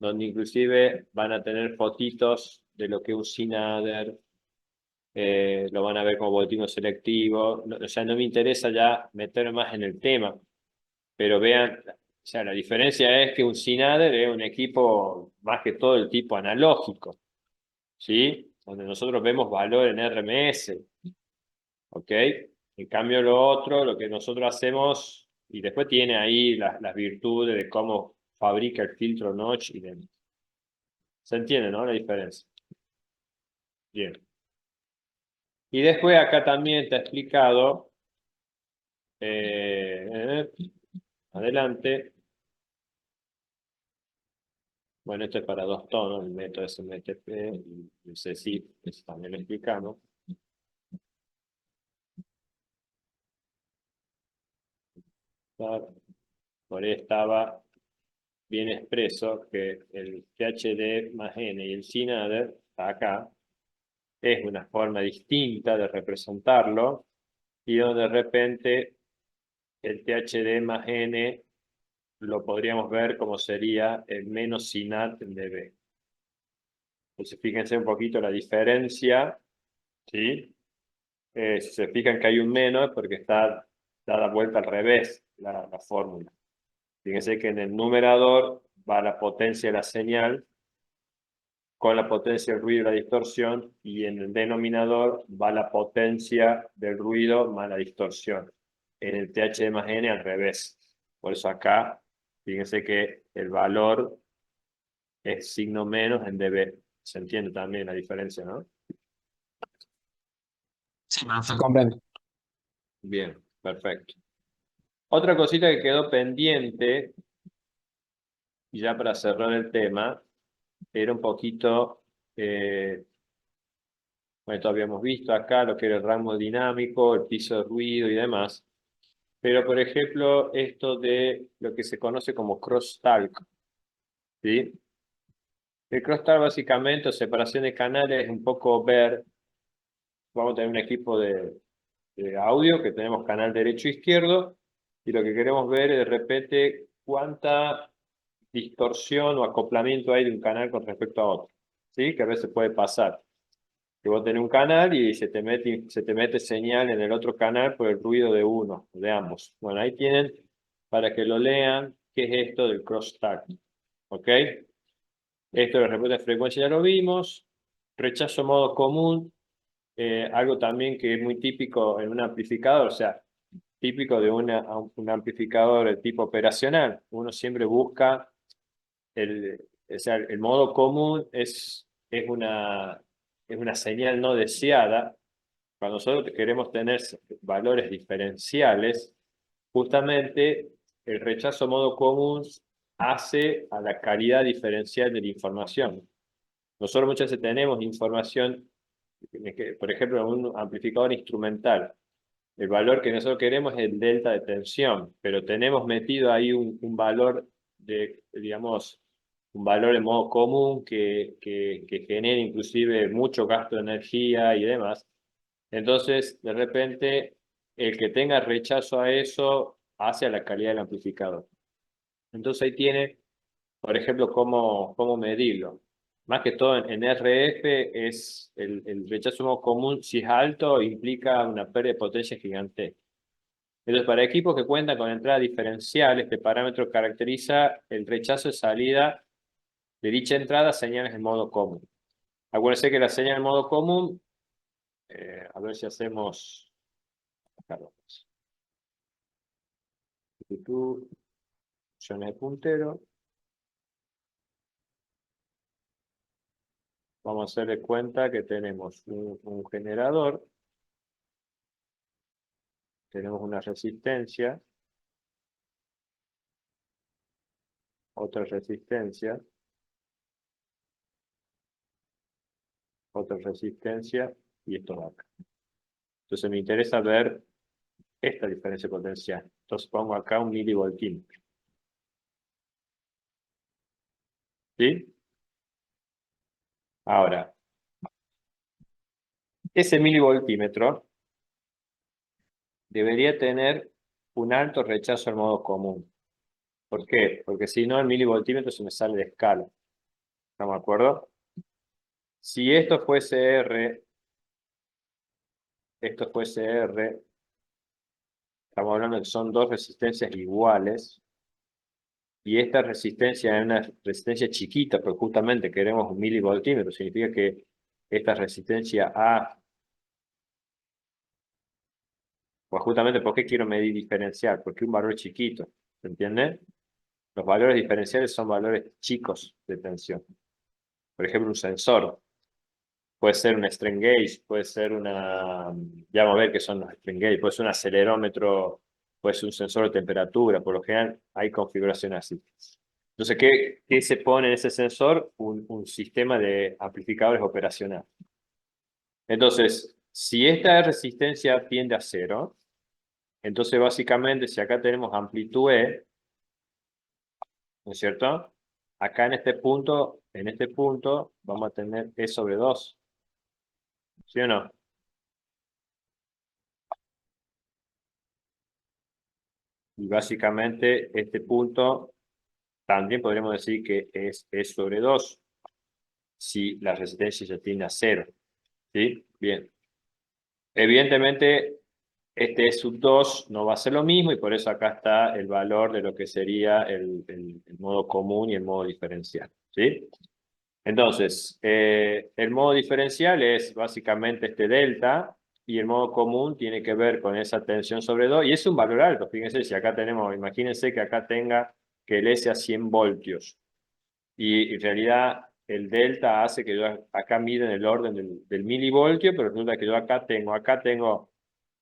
donde inclusive van a tener fotitos de lo que es un SINADER, lo van a ver como boletín selectivo. O sea, no me interesa ya meterme más en el tema, pero vean, o sea, la diferencia es que un SINADER es un equipo más que todo el tipo analógico, ¿sí? Donde nosotros vemos valor en RMS, ¿ok? En cambio lo otro, lo que nosotros hacemos, y después tiene ahí las virtudes de cómo fabrica el filtro notch y demás. ¿Se entiende, no? La diferencia. Bien. Y después acá también está explicado, eh, adelante, bueno, esto es para dos tonos, el método SMTP y el CSIF, eso también lo explicamos. Por ahí estaba bien expreso que el THD más N y el SINADER, acá, es una forma distinta de representarlo, y donde de repente el THD más N lo podríamos ver como sería el menos SINAT de B. Entonces fíjense un poquito la diferencia, ¿sí? Si se fijan que hay un menos, porque está dada vuelta al revés la fórmula. Fíjense que en el numerador va la potencia de la señal con la potencia del ruido y la distorsión, y en el denominador va la potencia del ruido más la distorsión. En el THD más N al revés. Por eso acá, fíjense que el valor es signo menos en dB. Se entiende también la diferencia, ¿no? Sí, perfecto. Comprendo. Bien, perfecto. Otra cosita que quedó pendiente, y ya para cerrar el tema, era un poquito, bueno, esto habíamos visto acá lo que era el rango dinámico, el piso de ruido y demás, pero por ejemplo, esto de lo que se conoce como crosstalk, ¿sí? El crosstalk básicamente, o separación de canales, es un poco ver, vamos a tener un equipo de audio que tenemos canal derecho e izquierdo, y lo que queremos ver es de repente cuánta distorsión o acoplamiento hay de un canal con respecto a otro, ¿sí? Que a veces puede pasar. Que vos tenés un canal y se te mete señal en el otro canal por el ruido de uno, de ambos. Bueno, ahí tienen para que lo lean qué es esto del crosstalk. ¿Ok? Esto de respuesta de frecuencia ya lo vimos. Rechazo modo común, algo también que es muy típico en un amplificador, o sea, típico de un amplificador de tipo operacional. Uno siempre busca o sea, el modo común es una señal no deseada. Cuando nosotros queremos tener valores diferenciales, justamente el rechazo modo común hace a la calidad diferencial de la información. Nosotros muchas veces tenemos información, por ejemplo, en un amplificador instrumental. El valor que nosotros queremos es el delta de tensión, pero tenemos metido ahí un valor digamos, un valor en modo común que genera inclusive mucho gasto de energía y demás. Entonces, de repente, el que tenga rechazo a eso hace a la calidad del amplificador. Entonces ahí tiene, por ejemplo, cómo medirlo. Más que todo en RF es el rechazo modo común, si es alto, implica una pérdida de potencia gigante. Entonces, para equipos que cuentan con entrada diferencial, este parámetro caracteriza el rechazo de salida de dicha entrada a señales en modo común. Acuérdense que la señal en modo común, a ver si hacemos, acá vamos. Opciones de puntero. Vamos a hacer de cuenta que tenemos un generador, tenemos una resistencia, otra resistencia, otra resistencia, y esto va acá. Entonces me interesa ver esta diferencia potencial. Entonces pongo acá un milivoltímetro. ¿Sí? Ahora, ese milivoltímetro debería tener un alto rechazo al modo común. ¿Por qué? Porque si no, el milivoltímetro se me sale de escala. ¿Estamos de acuerdo? Si esto fuese R, esto fuese R, estamos hablando de que son dos resistencias iguales, y esta resistencia es una resistencia chiquita, pero justamente queremos un milivoltímetro, significa que esta resistencia A, pues justamente, ¿por qué quiero medir diferencial? Porque un valor chiquito, ¿se entiende? Los valores diferenciales son valores chicos de tensión. Por ejemplo, un sensor. Puede ser un strain gauge, puede ser ya vamos a ver qué son los strain gauge, puede ser un acelerómetro, puede ser un sensor de temperatura, por lo general hay configuraciones así. Entonces, ¿qué se pone en ese sensor? Un sistema de amplificadores operacional. Entonces, si esta resistencia tiende a cero, entonces básicamente si acá tenemos amplitud E, ¿no es cierto? Acá en este punto vamos a tener E sobre 2, ¿sí o no? Y básicamente este punto también podríamos decir que es E sobre 2 si la resistencia ya tiende a cero. ¿Sí? Bien. Evidentemente, este E sub 2 no va a ser lo mismo y por eso acá está el valor de lo que sería el modo común y el modo diferencial. ¿Sí? Entonces, el modo diferencial es básicamente este delta y el modo común tiene que ver con esa tensión sobre 2 y es un valor alto. Fíjense, si acá tenemos, imagínense que acá tenga que el S a 100 voltios y en realidad el delta hace que yo acá mide en el orden del milivoltio, pero resulta que yo acá tengo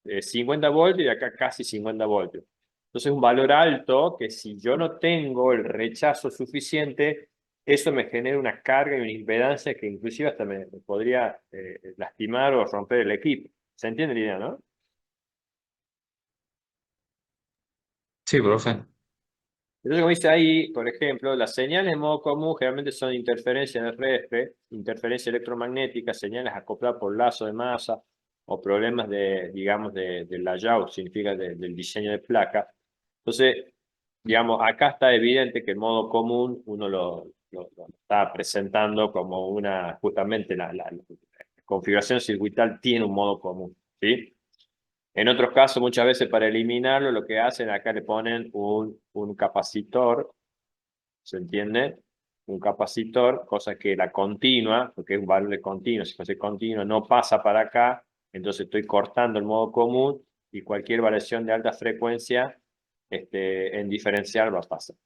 50 voltios y acá casi 50 voltios. Entonces, un valor alto que si yo no tengo el rechazo suficiente, eso me genera una carga y una impedancia que inclusive hasta me podría lastimar o romper el equipo. ¿Se entiende la idea, no? Sí, profe. Entonces, como dice ahí, por ejemplo, las señales en modo común generalmente son interferencias de RF, interferencia electromagnética, señales acopladas por lazo de masa o problemas de, digamos, del layout, significa del diseño de placa. Entonces, digamos, acá está evidente que el modo común uno lo está presentando como justamente la configuración circuital tiene un modo común, ¿sí? En otros casos, muchas veces para eliminarlo, lo que hacen acá le ponen un capacitor, ¿se entiende? Un capacitor, cosa que la continua, porque es un valor de continuo, si fuese continuo, no pasa para acá, entonces estoy cortando el modo común y cualquier variación de alta frecuencia en diferencial va a pasar.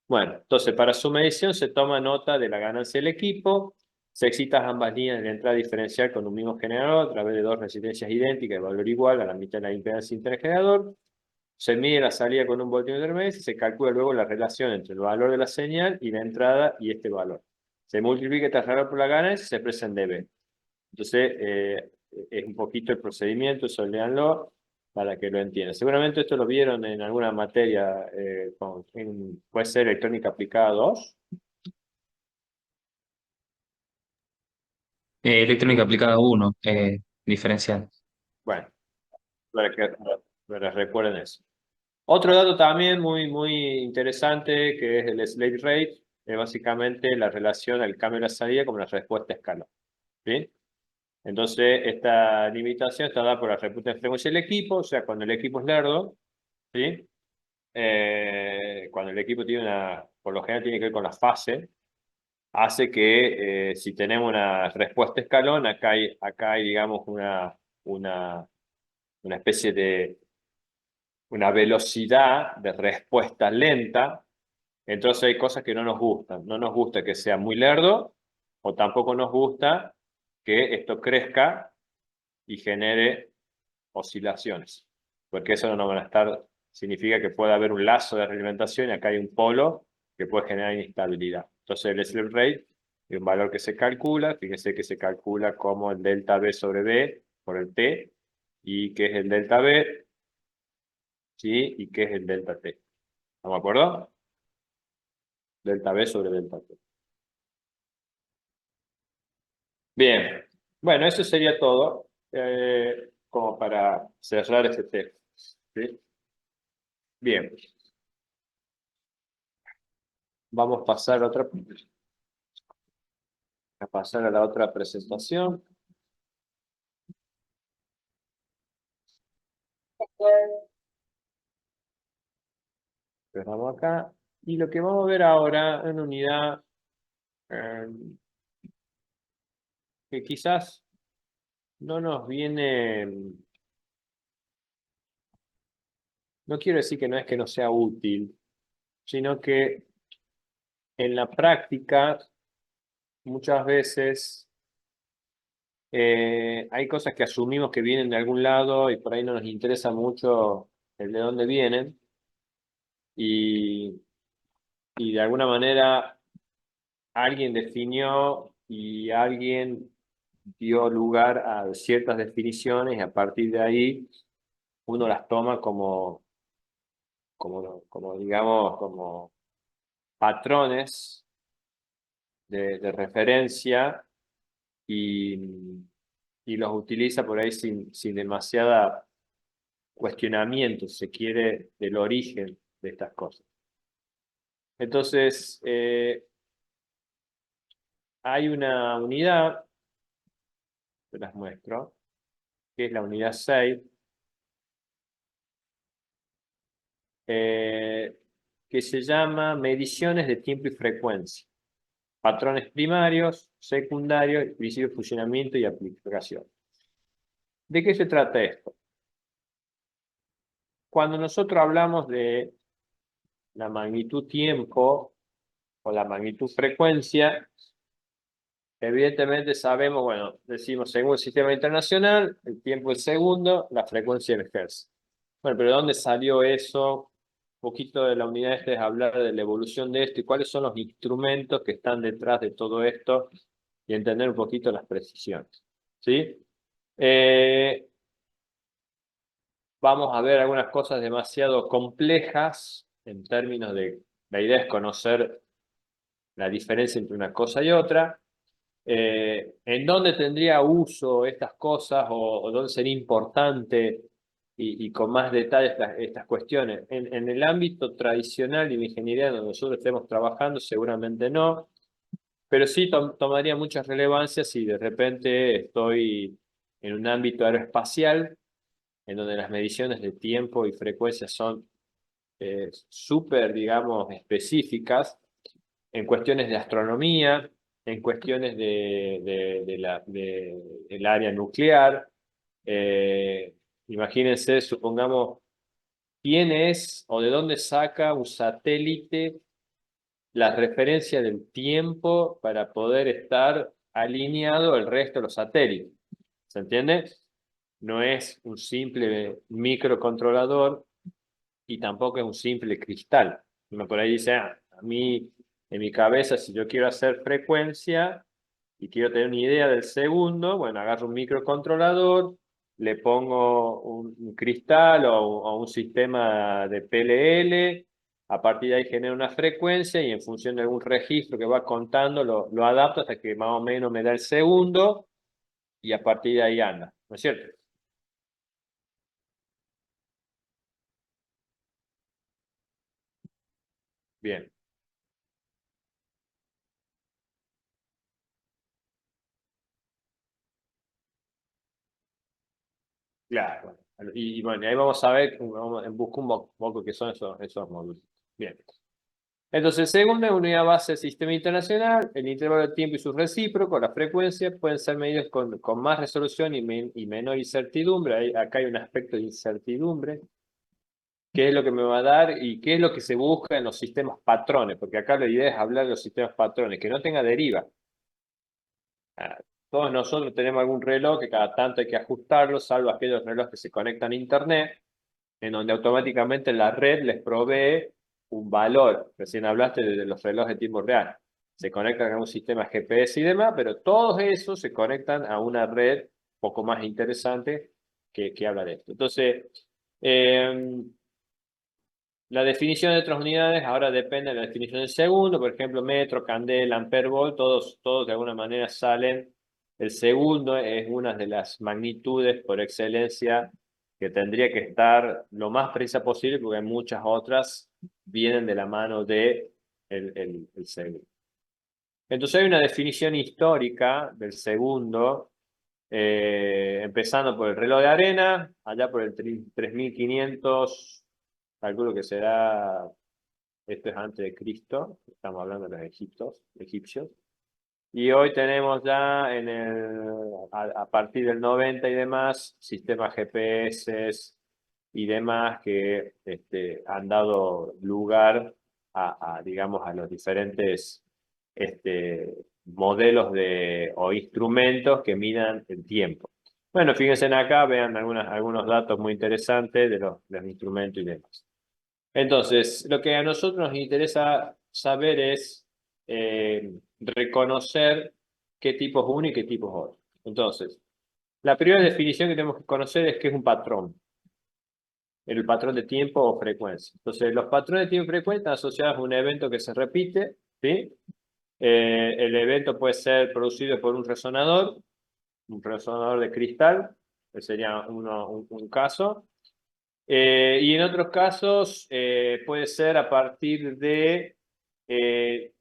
Bueno, entonces para su medición se toma nota de la ganancia del equipo, se excitan ambas líneas de la entrada diferencial con un mismo generador a través de dos resistencias idénticas de valor igual a la mitad de la impedancia intergenerador, se mide la salida con un voltímetro mes y se calcula luego la relación entre el valor de la señal y la entrada y este valor. Se multiplica este valor por la ganancia y se expresa en dB. Entonces, es un poquito el procedimiento, eso léanlo para que lo entiendan. Seguramente esto lo vieron en alguna materia, puede ser electrónica aplicada 2. Electrónica aplicada uno, diferencial. Bueno, para que recuerden eso. Otro dato también muy interesante que es el slave rate, es básicamente la relación al cambio de la salida como la respuesta a escala. ¿Sí? Entonces, esta limitación está dada por la respuesta de frecuencia del equipo, o sea, cuando el equipo es lerdo, ¿sí? Cuando el equipo tiene por lo general tiene que ver con la fase, hace que si tenemos una respuesta escalón, acá hay digamos, una, una especie de una velocidad de respuesta lenta, entonces hay cosas que no nos gustan. No nos gusta que sea muy lerdo, o tampoco nos gusta que esto crezca y genere oscilaciones, porque eso no van a estar, significa que puede haber un lazo de realimentación y acá hay un polo que puede generar inestabilidad. Entonces el slip rate es un valor que se calcula, fíjense que se calcula como el delta B sobre B por el T, y que es el delta B, ¿sí? Y que es el delta T. ¿Estamos de acuerdo? Delta B sobre delta T. Bien, bueno, eso sería todo como para cerrar este tema. ¿Sí? Bien, vamos a pasar a otra. a pasar a la otra presentación. Empezamos acá. Y lo que vamos a ver ahora en unidad, eh, que quizás no nos viene, no quiero decir que no es que no sea útil, sino que en la práctica muchas veces hay cosas que asumimos que vienen de algún lado y por ahí no nos interesa mucho el de dónde vienen y, y de alguna manera alguien definió y alguien dio lugar a ciertas definiciones y a partir de ahí uno las toma como digamos, como patrones de referencia y, y los utiliza por ahí sin demasiada cuestionamiento, si se quiere, del origen de estas cosas. Entonces, hay una unidad, te las muestro, que es la unidad 6, que se llama mediciones de tiempo y frecuencia, patrones primarios, secundarios, principio de funcionamiento y aplicación. ¿De qué se trata esto? Cuando nosotros hablamos de la magnitud tiempo o la magnitud frecuencia, evidentemente sabemos, bueno, decimos según el sistema internacional, el tiempo es segundo, la frecuencia es hertz. Bueno, pero ¿de dónde salió eso? Un poquito de la unidad esta es hablar de la evolución de esto y cuáles son los instrumentos que están detrás de todo esto y entender un poquito las precisiones. ¿Sí? Eh, Vamos a ver algunas cosas demasiado complejas en términos de, la idea es conocer la diferencia entre una cosa y otra. ¿En dónde tendría uso estas cosas o dónde sería importante y con más detalle estas cuestiones? En el ámbito tradicional y de ingeniería donde nosotros estemos trabajando, seguramente no, pero sí tomaría mucha relevancia si de repente estoy en un ámbito aeroespacial, en donde las mediciones de tiempo y frecuencia son súper, digamos, específicas en cuestiones de astronomía, en cuestiones del área nuclear. Imagínense, supongamos, quién es o de dónde saca un satélite la referencia del tiempo para poder estar alineado el resto de los satélites. ¿Se entiende? No es un simple microcontrolador y tampoco es un simple cristal. Uno por ahí dice, a mí, en mi cabeza, si yo quiero hacer frecuencia y quiero tener una idea del segundo, bueno, agarro un microcontrolador, le pongo un cristal o un sistema de PLL, a partir de ahí genero una frecuencia y en función de algún registro que va contando, lo adapto hasta que más o menos me da el segundo y a partir de ahí anda, ¿no es cierto? Bien. Claro, bueno. Y bueno, ahí vamos a ver, busco un poco qué son esos módulos. Bien. Entonces, según la unidad base del sistema internacional, el intervalo de tiempo y sus recíprocos, la frecuencia, pueden ser medidos con más resolución y menor incertidumbre. Acá hay un aspecto de incertidumbre. ¿Qué es lo que me va a dar y qué es lo que se busca en los sistemas patrones? Porque acá la idea es hablar de los sistemas patrones, que no tenga deriva. Ah, todos nosotros tenemos algún reloj que cada tanto hay que ajustarlo, salvo aquellos relojes que se conectan a Internet, en donde automáticamente la red les provee un valor. Recién hablaste de los relojes de tiempo real. Se conectan a un sistema GPS y demás, pero todos esos se conectan a una red poco más interesante que habla de esto. Entonces, eh, la definición de otras unidades ahora depende de la definición del segundo, por ejemplo, metro, candela, ampere, volt, todos de alguna manera salen. El segundo es una de las magnitudes por excelencia que tendría que estar lo más precisa posible, porque muchas otras vienen de la mano de el segundo. Entonces hay una definición histórica del segundo, empezando por el reloj de arena, allá por el 3500, calculo que será, esto es antes de Cristo, estamos hablando de los egipcios. Y hoy tenemos ya a partir del 90 y demás, sistemas GPS y demás que han dado lugar digamos, a los diferentes modelos o instrumentos que midan el tiempo. Bueno, fíjense en acá, vean algunos datos muy interesantes de los instrumentos y demás. Entonces, lo que a nosotros nos interesa saber es reconocer qué tipo es uno y qué tipo es otro. Entonces, la primera definición que tenemos que conocer es qué es un patrón, el patrón de tiempo o frecuencia. Entonces, los patrones de tiempo y frecuencia están asociados a un evento que se repite, ¿sí? El evento puede ser producido por un resonador de cristal, que sería un caso. Y en otros casos puede ser a partir de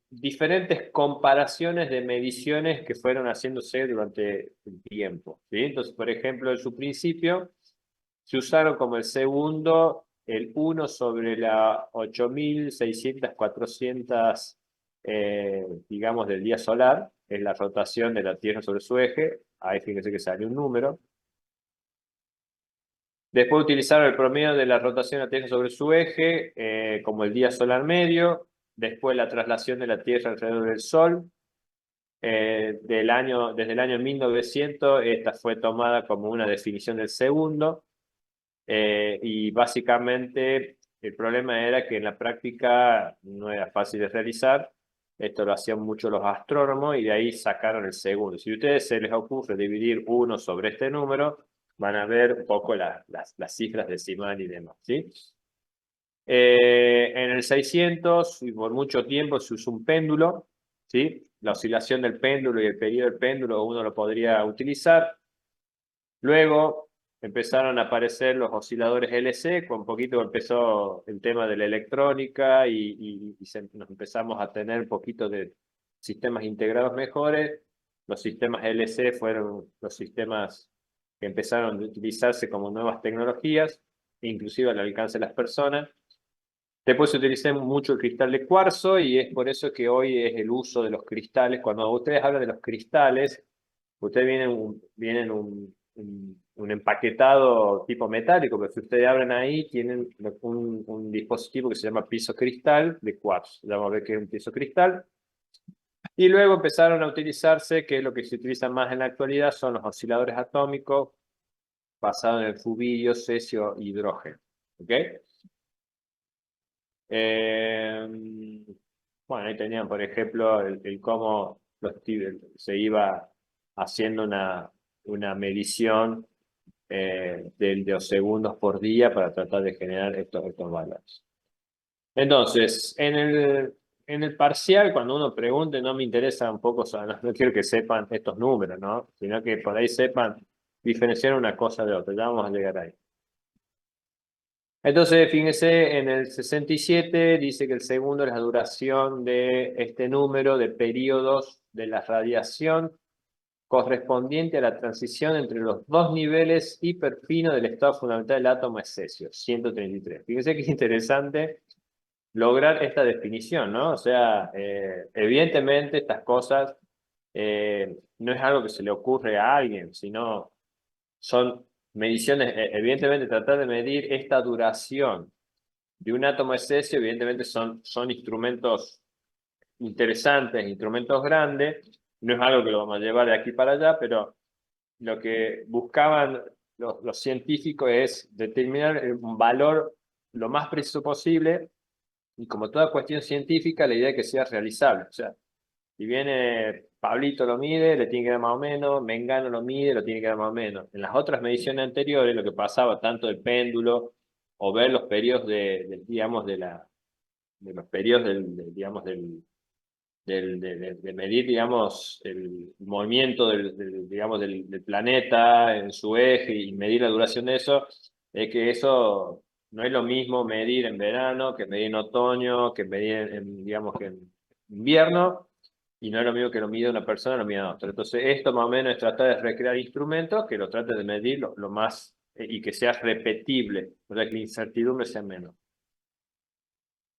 diferentes comparaciones de mediciones que fueron haciéndose durante el tiempo, ¿sí? Entonces, por ejemplo, en su principio se usaron como el segundo el 1 sobre la 8600, 400, digamos, del día solar, es la rotación de la Tierra sobre su eje. Ahí fíjense que sale un número. Después utilizaron el promedio de la rotación de la Tierra sobre su eje como el día solar medio. Después la traslación de la Tierra alrededor del Sol. Desde el año 1900 esta fue tomada como una definición del segundo. Y básicamente el problema era que en la práctica no era fácil de realizar. Esto lo hacían mucho los astrónomos y de ahí sacaron el segundo. Si a ustedes se les ocurre dividir uno sobre este número, van a ver un poco las cifras decimales y demás, ¿sí? En el 600 y por mucho tiempo se usó un péndulo, ¿sí? La oscilación del péndulo y el periodo del péndulo uno lo podría utilizar. Luego empezaron a aparecer los osciladores LC, con un poquito empezó el tema de la electrónica nos empezamos a tener un poquito de sistemas integrados mejores. Los sistemas LC fueron los sistemas que empezaron a utilizarse como nuevas tecnologías, inclusive al alcance de las personas. Después se utilizó mucho el cristal de cuarzo y es por eso que hoy es el uso de los cristales. Cuando ustedes hablan de los cristales, ustedes vienen un empaquetado tipo metálico, pero si ustedes abren ahí, tienen un dispositivo que se llama piso cristal de cuarzo. Ya vamos a ver qué es un piso cristal. Y luego empezaron a utilizarse, que es lo que se utiliza más en la actualidad, son los osciladores atómicos basados en el fubidio, cesio, hidrógeno. ¿Ok? Eh, bueno, ahí tenían, por ejemplo, el cómo se iba haciendo una medición de los segundos por día para tratar de generar estos valores. Entonces, en el parcial, cuando uno pregunte, no me interesa un poco, o sea, no quiero que sepan estos números, ¿no? Sino que por ahí sepan diferenciar una cosa de otra. Ya vamos a llegar ahí. Entonces, fíjense, en el 67 dice que el segundo es la duración de este número de periodos de la radiación correspondiente a la transición entre los dos niveles hiperfinos del estado fundamental del átomo es cesio, 133. Fíjense que es interesante lograr esta definición, ¿no? O sea, evidentemente estas cosas no es algo que se le ocurre a alguien, sino son mediciones, evidentemente tratar de medir esta duración de un átomo de cesio, evidentemente son instrumentos interesantes, instrumentos grandes, no es algo que lo vamos a llevar de aquí para allá, pero lo que buscaban los científicos es determinar un valor lo más preciso posible, y como toda cuestión científica, la idea es que sea realizable. O sea, si viene Pablito lo mide, le tiene que dar más o menos, Mengano lo mide, lo tiene que dar más o menos. En las otras mediciones anteriores, lo que pasaba, tanto del péndulo, o ver los periodos digamos, de los periodos digamos, de medir, digamos, el movimiento digamos, del planeta en su eje y medir la duración de eso, es que eso no es lo mismo medir en verano que medir en otoño, que medir digamos, que en invierno. Y no es lo mismo que lo mide una persona, lo mide otra. Entonces, esto más o menos es tratar de recrear instrumentos que lo traten de medir lo más y que sea repetible, o sea, que la incertidumbre sea menos.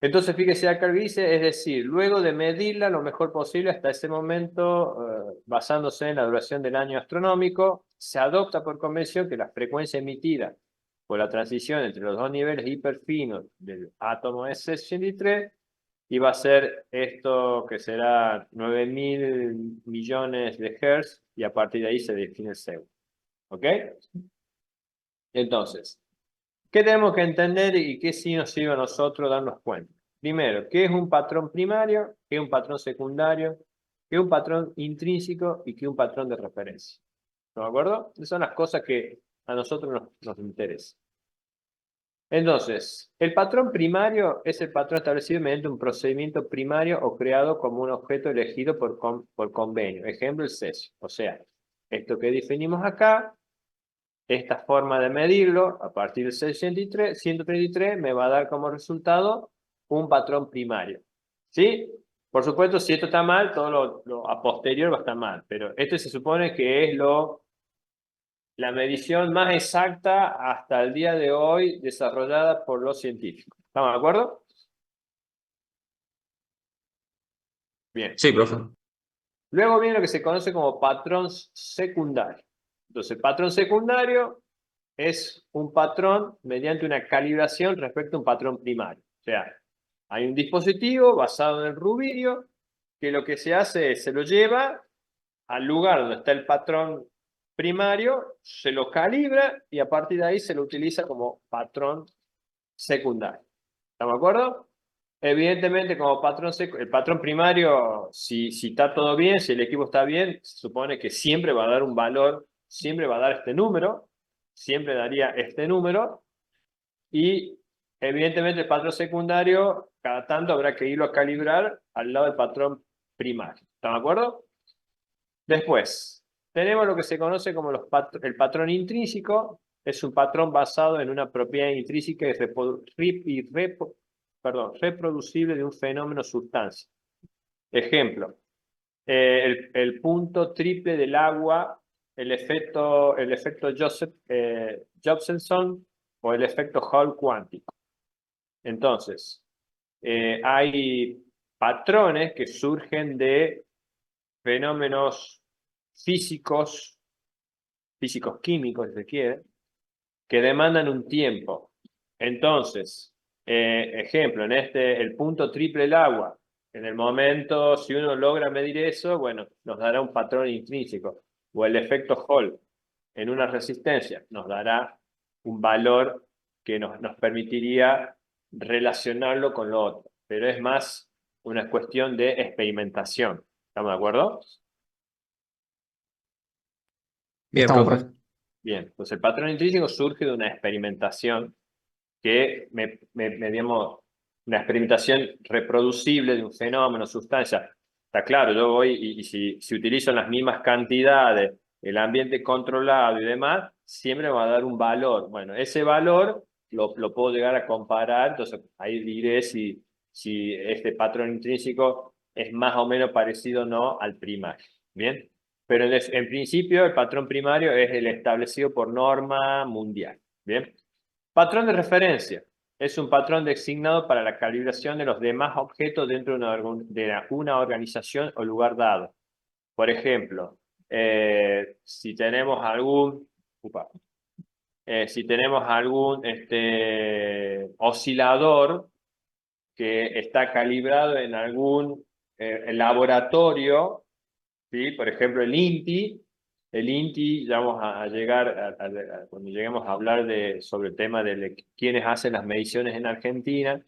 Entonces, fíjese acá lo que dice, es decir, luego de medirla lo mejor posible hasta ese momento, basándose en la duración del año astronómico, se adopta por convención que la frecuencia emitida por la transición entre los dos niveles hiperfinos del átomo S63 iba a ser esto que será 9.000 millones de Hertz y a partir de ahí se define el segundo. ¿Ok? Entonces, ¿qué tenemos que entender y qué sí nos sirve a nosotros darnos cuenta? Primero, ¿qué es un patrón primario? ¿Qué es un patrón secundario? ¿Qué es un patrón intrínseco? ¿Y qué es un patrón de referencia? ¿No de acuerdo? Esas son las cosas que a nosotros nos interesan. Entonces, el patrón primario es el patrón establecido mediante un procedimiento primario o creado como un objeto elegido por convenio. Ejemplo, el cesio. O sea, esto que definimos acá, esta forma de medirlo, a partir del 133, me va a dar como resultado un patrón primario. ¿Sí? Por supuesto, si esto está mal, todo lo a posterior va a estar mal. Pero esto se supone que es la medición más exacta hasta el día de hoy desarrollada por los científicos. ¿Estamos de acuerdo? Bien. Sí, profe. Luego viene lo que se conoce como patrón secundario. Entonces, el patrón secundario es un patrón mediante una calibración respecto a un patrón primario. O sea, hay un dispositivo basado en el rubidio que lo que se hace es se lo lleva al lugar donde está el patrón primario, se lo calibra y a partir de ahí se lo utiliza como patrón secundario. ¿Estamos de acuerdo? Evidentemente, como patrón el patrón primario, si está todo bien, si el equipo está bien, se supone que siempre va a dar un valor, siempre va a dar este número, siempre daría este número, y evidentemente el patrón secundario, cada tanto habrá que irlo a calibrar al lado del patrón primario. ¿Estamos de acuerdo? Después, tenemos lo que se conoce como el patrón intrínseco. Es un patrón basado en una propiedad intrínseca reproducible de un fenómeno sustancia. Ejemplo, el punto triple del agua, el efecto Josephson o el efecto Hall cuántico. Entonces, hay patrones que surgen de fenómenos físicos, físicos químicos, si se quiere, que demandan un tiempo. Entonces, ejemplo, el punto triple del agua, en el momento, si uno logra medir eso, bueno, nos dará un patrón intrínseco. O el efecto Hall en una resistencia nos dará un valor que nos permitiría relacionarlo con lo otro. Pero es más una cuestión de experimentación. ¿Estamos de acuerdo? Bien, Estamos, profe. profe. Bien, pues el patrón intrínseco surge de una experimentación que, digamos, una experimentación reproducible de un fenómeno, sustancia. Está claro, yo voy y si utilizo las mismas cantidades, el ambiente controlado y demás, siempre me va a dar un valor. Bueno, ese valor lo puedo llegar a comparar, entonces ahí diré si este patrón intrínseco es más o menos parecido o no al primario. Bien. Pero en principio el patrón primario es el establecido por norma mundial. Bien. Patrón de referencia. Es un patrón designado para la calibración de los demás objetos dentro de una organización o lugar dado. Por ejemplo, si tenemos algún oscilador que está calibrado en algún laboratorio, ¿sí? Por ejemplo, el INTI, ya vamos a llegar, cuando lleguemos a hablar sobre el tema de quiénes hacen las mediciones en Argentina,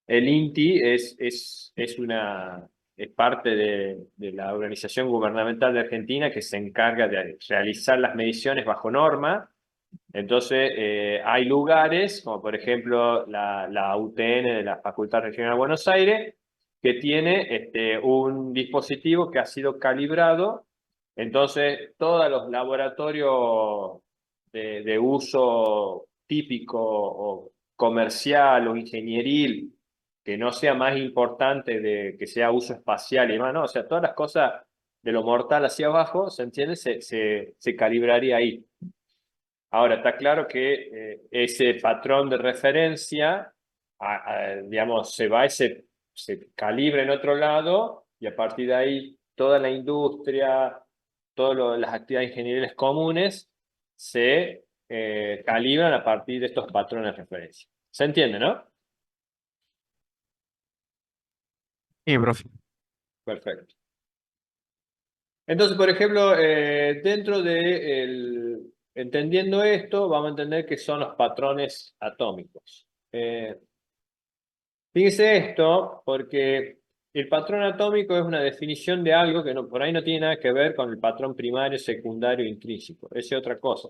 el INTI es parte de la organización gubernamental de Argentina que se encarga de realizar las mediciones bajo norma. Entonces, hay lugares, como por ejemplo la UTN de la Facultad Regional de Buenos Aires, que tiene un dispositivo que ha sido calibrado. Entonces, todos los laboratorios de uso típico o comercial o ingenieril que no sea más importante de que sea uso espacial y demás, ¿no? O sea, todas las cosas de lo mortal hacia abajo, ¿se entiende? Se calibraría ahí. Ahora, está claro que ese patrón de referencia, digamos, se calibra en otro lado y a partir de ahí toda la industria, todas las actividades ingenieriles comunes se calibran a partir de estos patrones de referencia. ¿Se entiende, no? Sí, profe. Perfecto. Entonces, por ejemplo, dentro de entendiendo esto, vamos a entender qué son los patrones atómicos. Fíjese esto, porque el patrón atómico es una definición de algo que por ahí no tiene nada que ver con el patrón primario, secundario, intrínseco. Esa es otra cosa.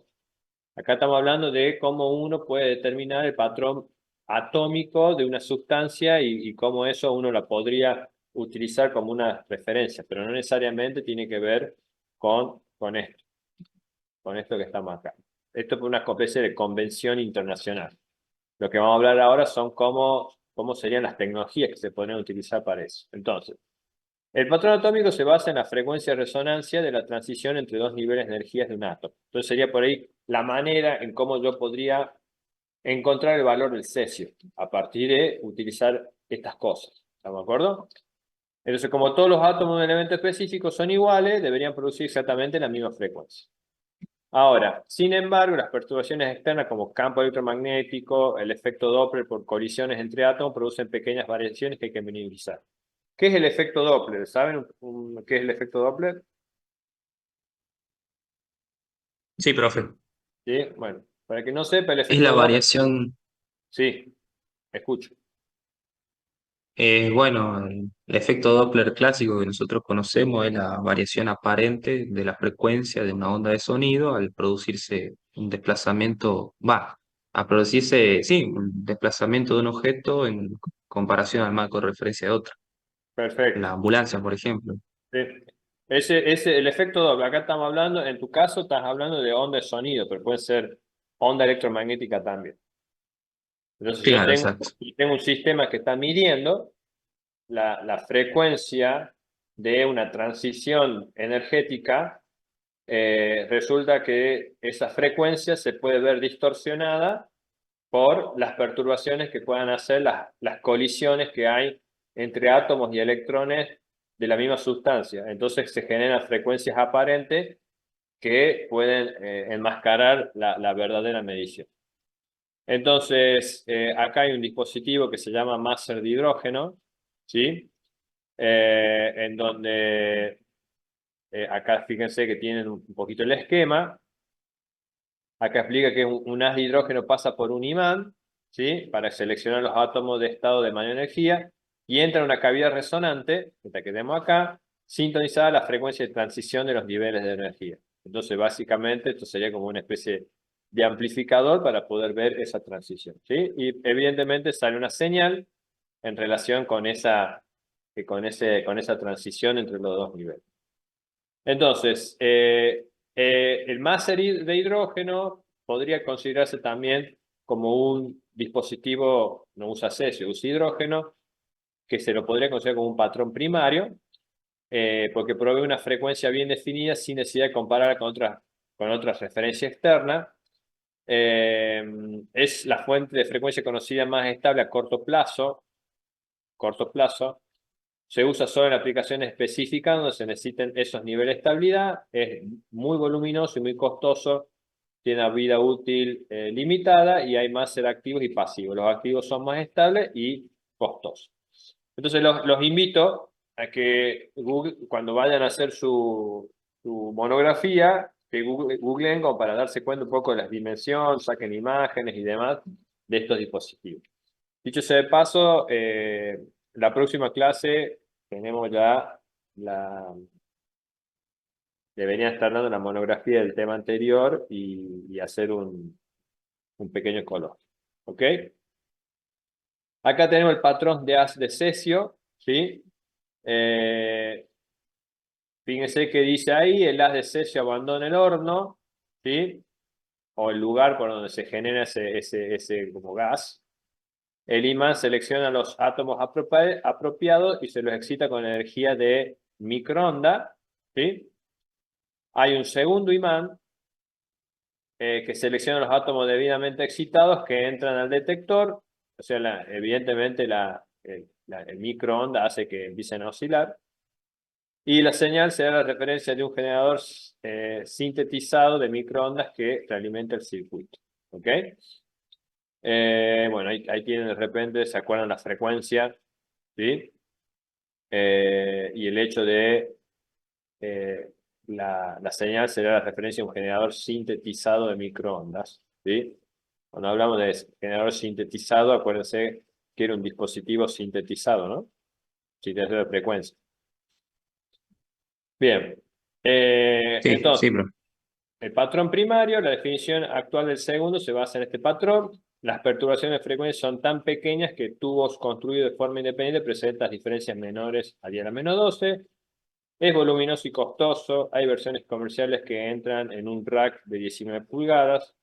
Acá estamos hablando de cómo uno puede determinar el patrón atómico de una sustancia y cómo eso uno la podría utilizar como una referencia, pero no necesariamente tiene que ver con esto que estamos acá. Esto es una especie de convención internacional. Lo que vamos a hablar ahora son cómo serían las tecnologías que se podrían utilizar para eso. Entonces, el patrón atómico se basa en la frecuencia de resonancia de la transición entre dos niveles de energías de un átomo. Entonces sería por ahí la manera en cómo yo podría encontrar el valor del cesio a partir de utilizar estas cosas. ¿Estamos de acuerdo? Entonces, como todos los átomos de un elemento específico son iguales, deberían producir exactamente la misma frecuencia. Ahora, sin embargo, las perturbaciones externas como campo electromagnético, el efecto Doppler por colisiones entre átomos producen pequeñas variaciones que hay que minimizar. ¿Qué es el efecto Doppler? ¿Saben qué es el efecto Doppler? Sí, profe. Sí, bueno, para que no sepa, el Es la efecto Doppler, variación, sí, escucho. bueno, el efecto Doppler clásico que nosotros conocemos es la variación aparente de la frecuencia de una onda de sonido al producirse un desplazamiento, a producirse, sí, un desplazamiento de un objeto en comparación al marco de referencia de otro. La Perfecto. ambulancia, por ejemplo. Sí. El efecto Doppler, acá estamos hablando, en tu caso estás hablando de onda de sonido, pero puede ser onda electromagnética también. Entonces yo Claro, tengo, exacto. tengo un sistema que está midiendo la frecuencia de una transición energética. Resulta que esa frecuencia se puede ver distorsionada por las perturbaciones que puedan hacer las colisiones que hay entre átomos y electrones de la misma sustancia. Entonces se generan frecuencias aparentes que pueden enmascarar la verdadera medición. Entonces, acá hay un dispositivo que se llama máser de hidrógeno, ¿sí? En donde acá fíjense que tienen un poquito el esquema. Acá explica que un haz de hidrógeno pasa por un imán, ¿sí? Para seleccionar los átomos de estado de mayor energía y entra en una cavidad resonante, esta que tenemos acá, sintonizada a la frecuencia de transición de los niveles de energía. Entonces, básicamente, esto sería como una especie de amplificador para poder ver esa transición, ¿sí? Y evidentemente sale una señal en relación con esa transición entre los dos niveles. Entonces, el máser de hidrógeno podría considerarse también como un dispositivo, no usa cesio, usa hidrógeno, que se lo podría considerar como un patrón primario, porque provee una frecuencia bien definida sin necesidad de comparar con otra referencia externa. Es la fuente de frecuencia conocida más estable a corto plazo. Se usa solo en aplicaciones específicas donde se necesiten esos niveles de estabilidad. Es muy voluminoso y muy costoso. Tiene una vida útil limitada y hay más ser activos y pasivos. Los activos son más estables y costosos. Entonces los invito a que cuando vayan a hacer su monografía, que googleen como para darse cuenta un poco de las dimensiones, saquen imágenes y demás de estos dispositivos. Dicho sea de paso, la próxima clase tenemos ya deberían estar dando la monografía del tema anterior y hacer un pequeño color. ¿Ok? Acá tenemos el patrón de haz de cesio, ¿sí? Eh, Fíjense que dice ahí, el haz de cesio abandona el horno, ¿sí? O el lugar por donde se genera ese como gas. El imán selecciona los átomos apropiados y se los excita con energía de microondas, ¿sí? Hay un segundo imán que selecciona los átomos debidamente excitados que entran al detector. O sea, evidentemente el microondas hace que empiecen a oscilar. Y la señal será la referencia de un generador sintetizado de microondas que realimenta el circuito. ¿Ok? Bueno, ahí tienen de repente, ¿se acuerdan la frecuencia? ¿Sí? Y el hecho de la señal será la referencia a un generador sintetizado de microondas. ¿Sí? Cuando hablamos de generador sintetizado, acuérdense que era un dispositivo sintetizado, ¿no? Sintetizador de frecuencia. Bien. Sí, sí, Entonces, profe. el patrón primario, la definición actual del segundo se basa en este patrón. Las perturbaciones de frecuencia son tan pequeñas que tubos construidos de forma independiente presentan diferencias menores a 10 a la menos 12. Es voluminoso y costoso. Hay versiones comerciales que entran en un rack de 19 pulgadas.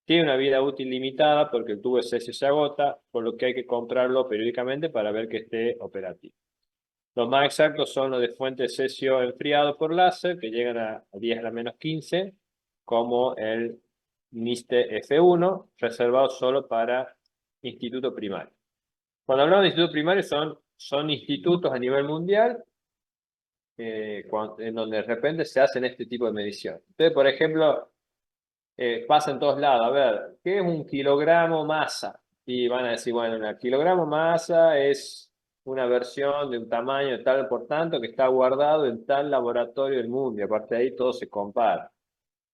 Tiene una vida útil limitada porque el tubo de cesio se agota, por lo que hay que comprarlo periódicamente para ver que esté operativo. Los más exactos son los de fuente de cesio enfriado por láser, que llegan a 10 a la menos 15, como el NIST F1, reservado solo para instituto primario. Cuando hablamos de instituto primario son institutos a nivel mundial en donde de repente se hacen este tipo de mediciones. Entonces, por ejemplo, pasa en todos lados. A ver, ¿qué es un kilogramo masa? Y van a decir, bueno, un kilogramo masa es una versión de un tamaño tal por tanto que está guardado en tal laboratorio del mundo. Y aparte de ahí todo se compara.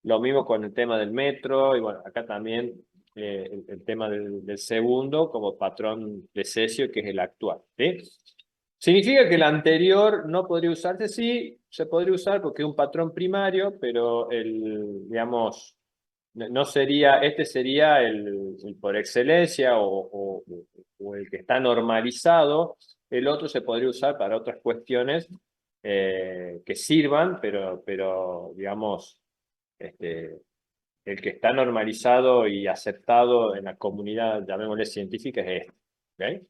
Lo mismo con el tema del metro. Y bueno, acá también el tema del segundo como patrón de cesio, que es el actual. ¿Sí? ¿Significa que el anterior no podría usarse? Sí, se podría usar porque es un patrón primario, pero digamos, no sería, este sería el por excelencia o el que está normalizado. El otro se podría usar para otras cuestiones que sirvan, pero digamos, este, el que está normalizado y aceptado en la comunidad, llamémosle científica, es este. ¿Ok?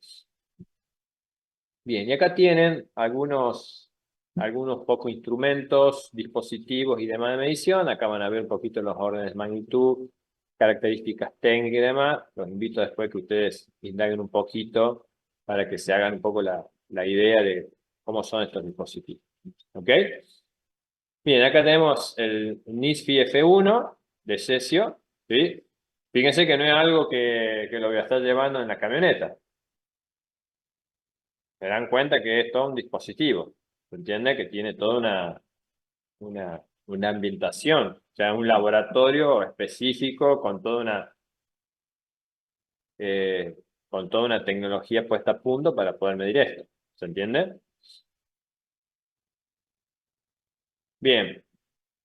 Bien, y acá tienen algunos pocos instrumentos, dispositivos y demás de medición. Acá van a ver un poquito los órdenes de magnitud, características técnicas y demás. Los invito después que ustedes indaguen un poquito para que se hagan un poco la idea de cómo son estos dispositivos. ¿Ok? Bien, acá tenemos el NISFI F1 de cesio. ¿Sí? Fíjense que no es algo que lo voy a estar llevando en la camioneta. Se dan cuenta que es todo un dispositivo, ¿se entiende? Que tiene toda una ambientación, o sea, un laboratorio específico eh, con toda una tecnología puesta a punto para poder medir esto, ¿se entiende? Bien,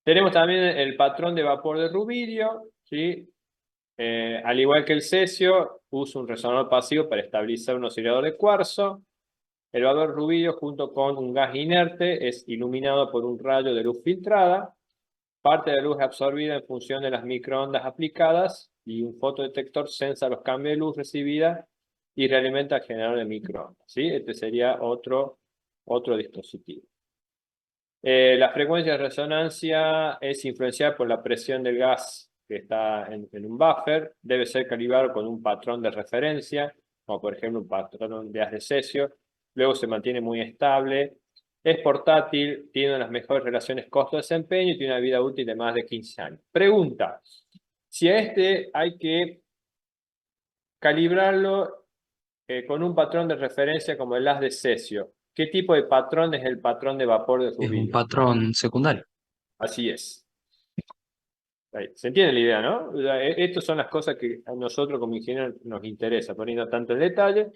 tenemos también el patrón de vapor de rubidio, ¿sí? Al igual que el cesio, usa un resonador pasivo para estabilizar un oscilador de cuarzo. El vapor rubidio, junto con un gas inerte, es iluminado por un rayo de luz filtrada. Parte de la luz es absorbida en función de las microondas aplicadas y un fotodetector sensa los cambios de luz recibida y realimenta el generador de microondas. ¿Sí? Este sería otro dispositivo. La frecuencia de resonancia es influenciada por la presión del gas que está en un buffer. Debe ser calibrado con un patrón de referencia, como por ejemplo un patrón de haz de cesio. Luego se mantiene muy estable. Es portátil, tiene las mejores relaciones costo-desempeño y tiene una vida útil de más de 15 años. Pregunta, si a este hay que calibrarlo con un patrón de referencia como el haz de cesio, ¿qué tipo de patrón es el patrón de vapor de Es un rubidio? patrón secundario. Así es. Ahí. ¿Se entiende la idea, no? O sea, estas son las cosas que a nosotros como ingenieros nos interesa, poniendo tanto en detalle.